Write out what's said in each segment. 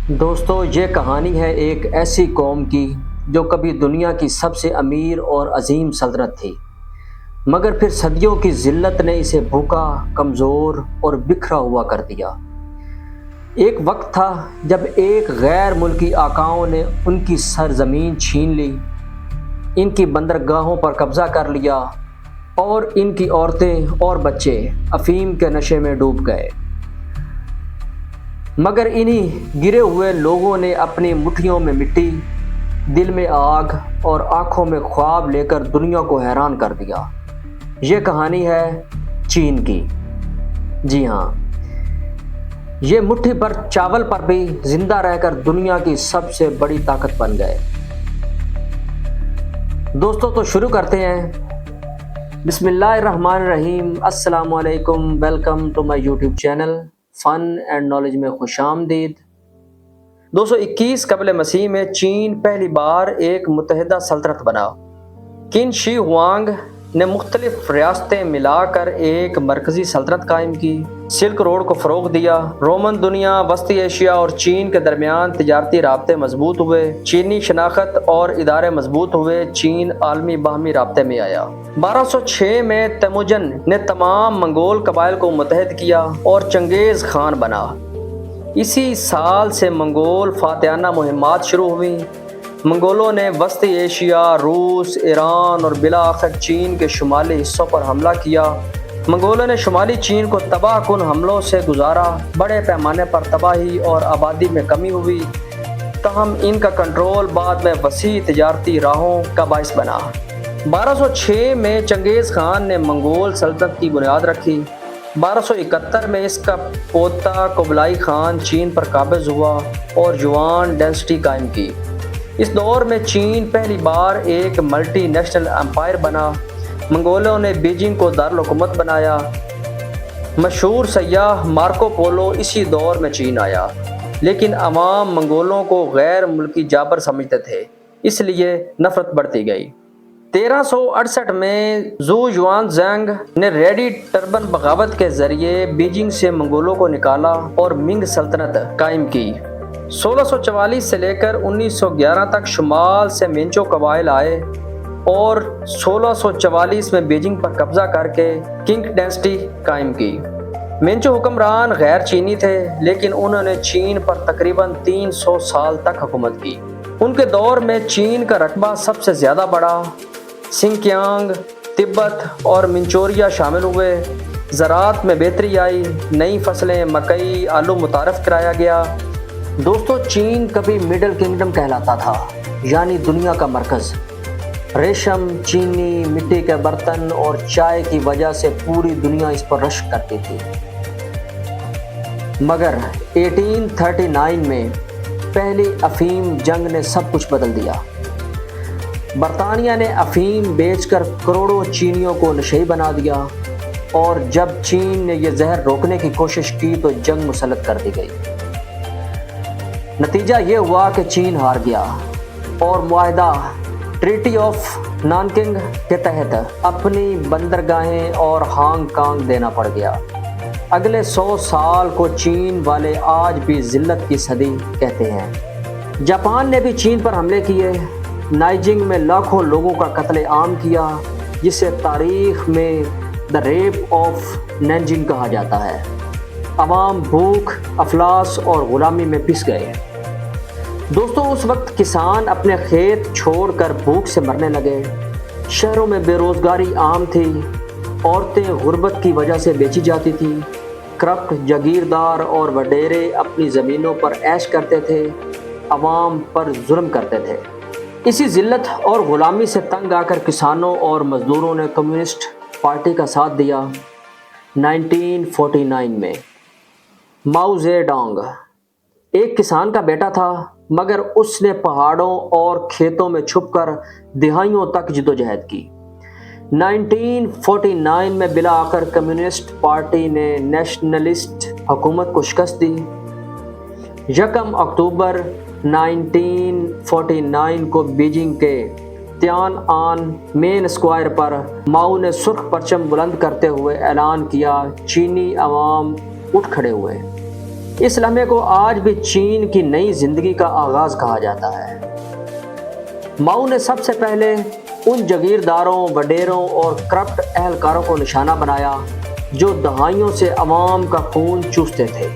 دوستو، یہ کہانی ہے ایک ایسی قوم کی جو کبھی دنیا کی سب سے امیر اور عظیم سلطنت تھی، مگر پھر صدیوں کی ذلت نے اسے بھوکا، کمزور اور بکھرا ہوا کر دیا۔ ایک وقت تھا جب ایک غیر ملکی آقاؤں نے ان کی سرزمین چھین لی، ان کی بندرگاہوں پر قبضہ کر لیا اور ان کی عورتیں اور بچے افیم کے نشے میں ڈوب گئے۔ مگر انہی گرے ہوئے لوگوں نے اپنی مٹھیوں میں مٹی، دل میں آگ اور آنکھوں میں خواب لے کر دنیا کو حیران کر دیا۔ یہ کہانی ہے چین کی۔ جی ہاں، یہ مٹھی بھر چاول پر بھی زندہ رہ کر دنیا کی سب سے بڑی طاقت بن گئے۔ دوستو، تو شروع کرتے ہیں۔ بسم اللہ الرحمن الرحیم۔ السلام علیکم، welcome to my YouTube channel fun and knowledge میں خوش آمدید۔ 221 قبل مسیح میں چین پہلی بار ایک متحدہ سلطنت بنا۔ قن شی ہوانگ نے مختلف ریاستیں ملا کر ایک مرکزی سلطنت قائم کی، سلک روڈ کو فروغ دیا، رومن دنیا، وسطی ایشیا اور چین کے درمیان تجارتی رابطے مضبوط ہوئے، چینی شناخت اور ادارے مضبوط ہوئے، چین عالمی باہمی رابطے میں آیا۔ 1206 میں تیموجن نے تمام منگول قبائل کو متحد کیا اور چنگیز خان بنا۔ اسی سال سے منگول فاتحانہ مہمات شروع ہوئیں۔ منگولوں نے وسطی ایشیا، روس، ایران اور بالآخر چین کے شمالی حصوں پر حملہ کیا۔ منگولوں نے شمالی چین کو تباہ کن حملوں سے گزارا، بڑے پیمانے پر تباہی اور آبادی میں کمی ہوئی، تاہم ان کا کنٹرول بعد میں وسیع تجارتی راہوں کا باعث بنا۔ 1206 میں چنگیز خان نے منگول سلطنت کی بنیاد رکھی۔ 1271 میں اس کا پوتا قبلائی خان چین پر قابض ہوا اور یوان ڈینسٹی قائم کی۔ اس دور میں چین پہلی بار ایک ملٹی نیشنل امپائر بنا۔ منگولوں نے بیجنگ کو دارالحکومت بنایا۔ مشہور سیاح مارکو پولو اسی دور میں چین آیا، لیکن عوام منگولوں کو غیر ملکی جابر سمجھتے تھے، اس لیے نفرت بڑھتی گئی۔ 1368 میں زو یوان زینگ نے ریڈی ٹربن بغاوت کے ذریعے بیجنگ سے منگولوں کو نکالا اور منگ سلطنت قائم کی۔ 1644 سے لے کر 1911 تک شمال سے مینچو قبائل آئے اور 1644 میں بیجنگ پر قبضہ کر کے قنگ ڈینسٹی قائم کی۔ مینچو حکمران غیر چینی تھے، لیکن انہوں نے چین پر تقریباً 300 سال تک حکومت کی۔ ان کے دور میں چین کا رقبہ سب سے زیادہ بڑھا۔ سنکیانگ، تبت اور منچوریا شامل ہوئے۔ زراعت میں بہتری آئی، نئی فصلیں مکئی، آلو متعارف کرایا گیا۔ دوستو، چین کبھی مڈل کنگڈم کہلاتا تھا، یعنی دنیا کا مرکز۔ ریشم، چینی، مٹی کے برتن اور چائے کی وجہ سے پوری دنیا اس پر رشک کرتی تھی۔ مگر 1839 میں پہلی افیم جنگ نے سب کچھ بدل دیا۔ برطانیہ نے افیم بیچ کر کروڑوں چینیوں کو نشئی بنا دیا، اور جب چین نے یہ زہر روکنے کی کوشش کی تو جنگ مسلط کر دی گئی۔ نتیجہ یہ ہوا کہ چین ہار گیا اور معاہدہ ٹریٹی آف نانکنگ کے تحت اپنی بندرگاہیں اور ہانگ کانگ دینا پڑ گیا۔ اگلے 100 سال کو چین والے آج بھی ذلت کی صدی کہتے ہیں۔ جاپان نے بھی چین پر حملے کیے، نائجنگ میں لاکھوں لوگوں کا قتل عام کیا، جسے تاریخ میں دی ریپ آف نینجنگ کہا جاتا ہے۔ عوام بھوک، افلاس اور غلامی میں پس گئے۔ دوستو، اس وقت کسان اپنے کھیت چھوڑ کر بھوک سے مرنے لگے، شہروں میں بے روزگاری عام تھی، عورتیں غربت کی وجہ سے بیچی جاتی تھیں، کرپٹ جاگیردار اور وڈیرے اپنی زمینوں پر عیش کرتے تھے، عوام پر ظلم کرتے تھے۔ اسی ذلت اور غلامی سے تنگ آ کر کسانوں اور مزدوروں نے کمیونسٹ پارٹی کا ساتھ دیا۔ 1949 میں ماؤ زے ڈونگ ایک کسان کا بیٹا تھا، مگر اس نے پہاڑوں اور کھیتوں میں چھپ کر دہائیوں تک جدوجہد کی۔ 1949 میں بالآخر کمیونسٹ پارٹی نے نیشنلسٹ حکومت کو شکست دی۔ 1 اکتوبر 1949 کو بیجنگ کے تیان آن مین اسکوائر پر ماؤ نے سرخ پرچم بلند کرتے ہوئے اعلان کیا، چینی عوام اٹھ کھڑے ہوئے۔ اس لمحے کو آج بھی چین کی نئی زندگی کا آغاز کہا جاتا ہے۔ ماؤ نے سب سے پہلے ان جاگیرداروں، وڈیروں اور کرپٹ اہلکاروں کو نشانہ بنایا جو دہائیوں سے عوام کا خون چوستے تھے۔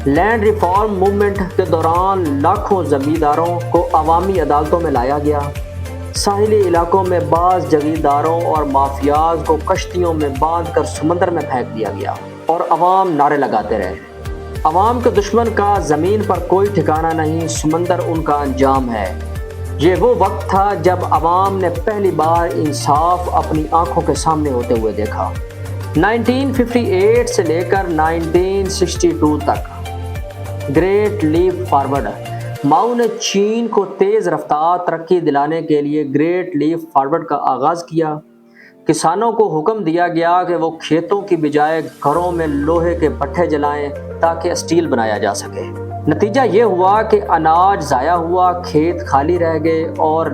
لینڈ ریفارم موومنٹ کے دوران لاکھوں زمینداروں کو عوامی عدالتوں میں لایا گیا۔ ساحلی علاقوں میں بعض جاگیرداروں اور مافیاز کو کشتیوں میں باندھ کر سمندر میں پھینک دیا گیا اور عوام نعرے لگاتے رہے، عوام کے دشمن کا زمین پر کوئی ٹھکانہ نہیں، سمندر ان کا انجام ہے۔ یہ وہ وقت تھا جب عوام نے پہلی بار انصاف اپنی آنکھوں کے سامنے ہوتے ہوئے دیکھا۔ 1958 سے لے کر 1962 تک گریٹ لیپ فارورڈ۔ ماؤ نے چین کو تیز رفتار ترقی دلانے کے لیے گریٹ لیپ فارورڈ کا آغاز کیا۔ کسانوں کو حکم دیا گیا کہ وہ کھیتوں کی بجائے گھروں میں لوہے کے بھٹے جلائیں تاکہ اسٹیل بنایا جا سکے۔ نتیجہ یہ ہوا کہ اناج ضائع ہوا، کھیت خالی رہ گئے اور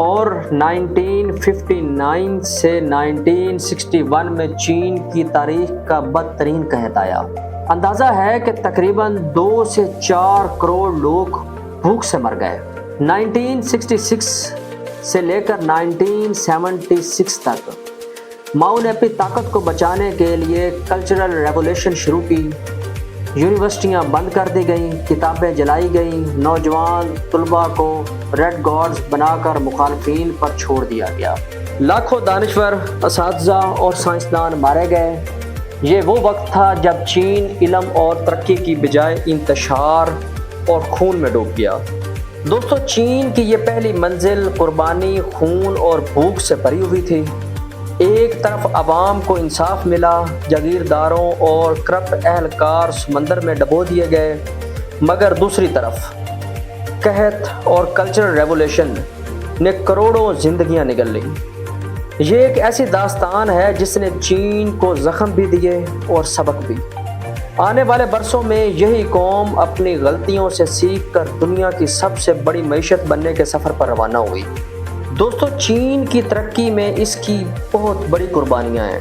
1959 سے 1961 میں چین کی تاریخ کا بدترین قحط آیا۔ اندازہ ہے کہ تقریباً 2 سے 4 کروڑ لوگ بھوک سے مر گئے۔ 1966 سے لے کر 1976 تک ماؤ نے اپنی طاقت کو بچانے کے لیے کلچرل ریولیوشن شروع کی۔ یونیورسٹیاں بند کر دی گئیں، کتابیں جلائی گئیں، نوجوان طلباء کو ریڈ گارڈز بنا کر مخالفین پر چھوڑ دیا گیا، لاکھوں دانشور، اساتذہ اور سائنسدان مارے گئے۔ یہ وہ وقت تھا جب چین علم اور ترقی کی بجائے انتشار اور خون میں ڈوب گیا۔ دوستو، چین کی یہ پہلی منزل قربانی، خون اور بھوک سے بھری ہوئی تھی۔ ایک طرف عوام کو انصاف ملا، جاگیرداروں اور کرپٹ اہلکار سمندر میں ڈبو دیے گئے، مگر دوسری طرف قحط اور کلچرل ریولیوشن نے کروڑوں زندگیاں نگل لیں۔ یہ ایک ایسی داستان ہے جس نے چین کو زخم بھی دیے اور سبق بھی۔ آنے والے برسوں میں یہی قوم اپنی غلطیوں سے سیکھ کر دنیا کی سب سے بڑی معیشت بننے کے سفر پر روانہ ہوئی۔ دوستو، چین کی ترقی میں اس کی بہت بڑی قربانیاں ہیں۔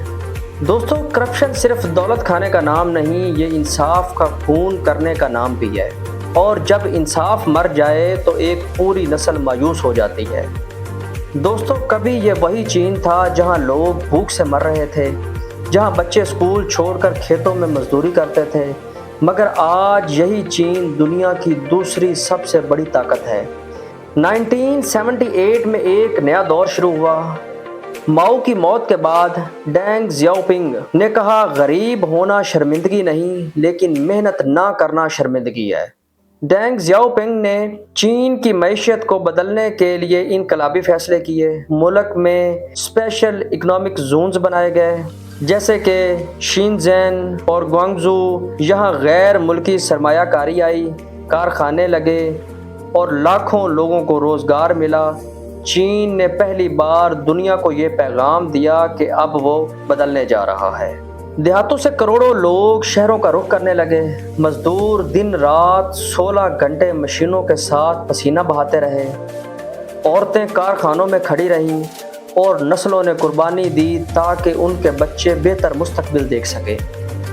دوستو، کرپشن صرف دولت کھانے کا نام نہیں، یہ انصاف کا خون کرنے کا نام بھی ہے، اور جب انصاف مر جائے تو ایک پوری نسل مایوس ہو جاتی ہے۔ دوستو، کبھی یہ وہی چین تھا جہاں لوگ بھوک سے مر رہے تھے، جہاں بچے اسکول چھوڑ کر کھیتوں میں مزدوری کرتے تھے، مگر آج یہی چین دنیا کی دوسری سب سے بڑی طاقت ہے۔ 1978 میں ایک نیا دور شروع ہوا۔ ماؤ کی موت کے بعد ڈینگ زیاؤ پنگ نے کہا، غریب ہونا شرمندگی نہیں، لیکن محنت نہ کرنا شرمندگی ہے۔ ڈینگ زیاؤ پنگ نے چین کی معیشت کو بدلنے کے لیے انقلابی فیصلے کیے۔ ملک میں اسپیشل اکنامک زونز بنائے گئے، جیسے کہ شینزین اور گوانگژو۔ یہاں غیر ملکی سرمایہ کاری آئی، کارخانے لگے اور لاکھوں لوگوں کو روزگار ملا۔ چین نے پہلی بار دنیا کو یہ پیغام دیا کہ اب وہ بدلنے جا رہا ہے۔ دیہاتوں سے کروڑوں لوگ شہروں کا رخ کرنے لگے۔ مزدور دن رات 16 گھنٹے مشینوں کے ساتھ پسینہ بہاتے رہے۔ عورتیں کارخانوں میں کھڑی رہیں اور نسلوں نے قربانی دی تاکہ ان کے بچے بہتر مستقبل دیکھ سکیں۔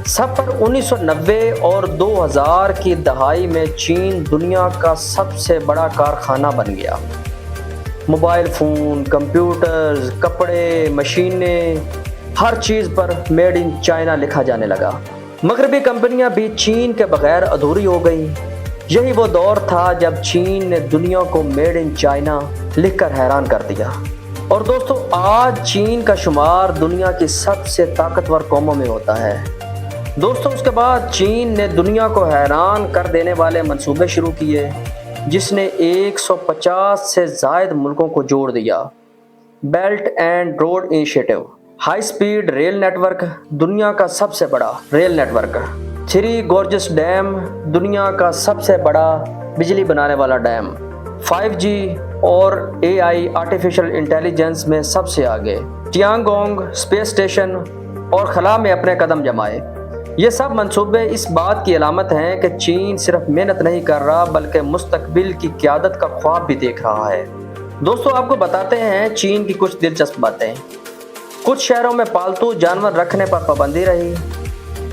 سب پر 1990 اور 2000 کی دہائی میں چین دنیا کا سب سے بڑا کارخانہ بن گیا۔ موبائل فون، کمپیوٹرز، کپڑے، مشینیں، ہر چیز پر میڈ ان چائنا لکھا جانے لگا۔ مغربی کمپنیاں بھی چین کے بغیر ادھوری ہو گئیں۔ یہی وہ دور تھا جب چین نے دنیا کو میڈ ان چائنا لکھ کر حیران کر دیا۔ اور دوستو، آج چین کا شمار دنیا کی سب سے طاقتور قوموں میں ہوتا ہے۔ دوستو، اس کے بعد چین نے دنیا کو حیران کر دینے والے منصوبے شروع کیے، جس نے 150 سے زائد ملکوں کو جوڑ دیا۔ Belt and Road Initiative, high speed rail network, دنیا کا سب سے بڑا rail network. 3 Gorges Dam, دنیا کا سب سے بڑا بجلی بنانے والا ڈیم۔ 5G اور AI آرٹیفیشل انٹیلیجنس میں سب سے آگے۔ ٹیانگونگ اسپیس اسٹیشن اور خلا میں اپنے قدم جمائے۔ یہ سب منصوبے اس بات کی علامت ہیں کہ چین صرف محنت نہیں کر رہا بلکہ مستقبل کی قیادت کا خواب بھی دیکھ رہا ہے۔ دوستو، آپ کو بتاتے ہیں چین کی کچھ دلچسپ باتیں۔ کچھ شہروں میں پالتو جانور رکھنے پر پابندی رہی۔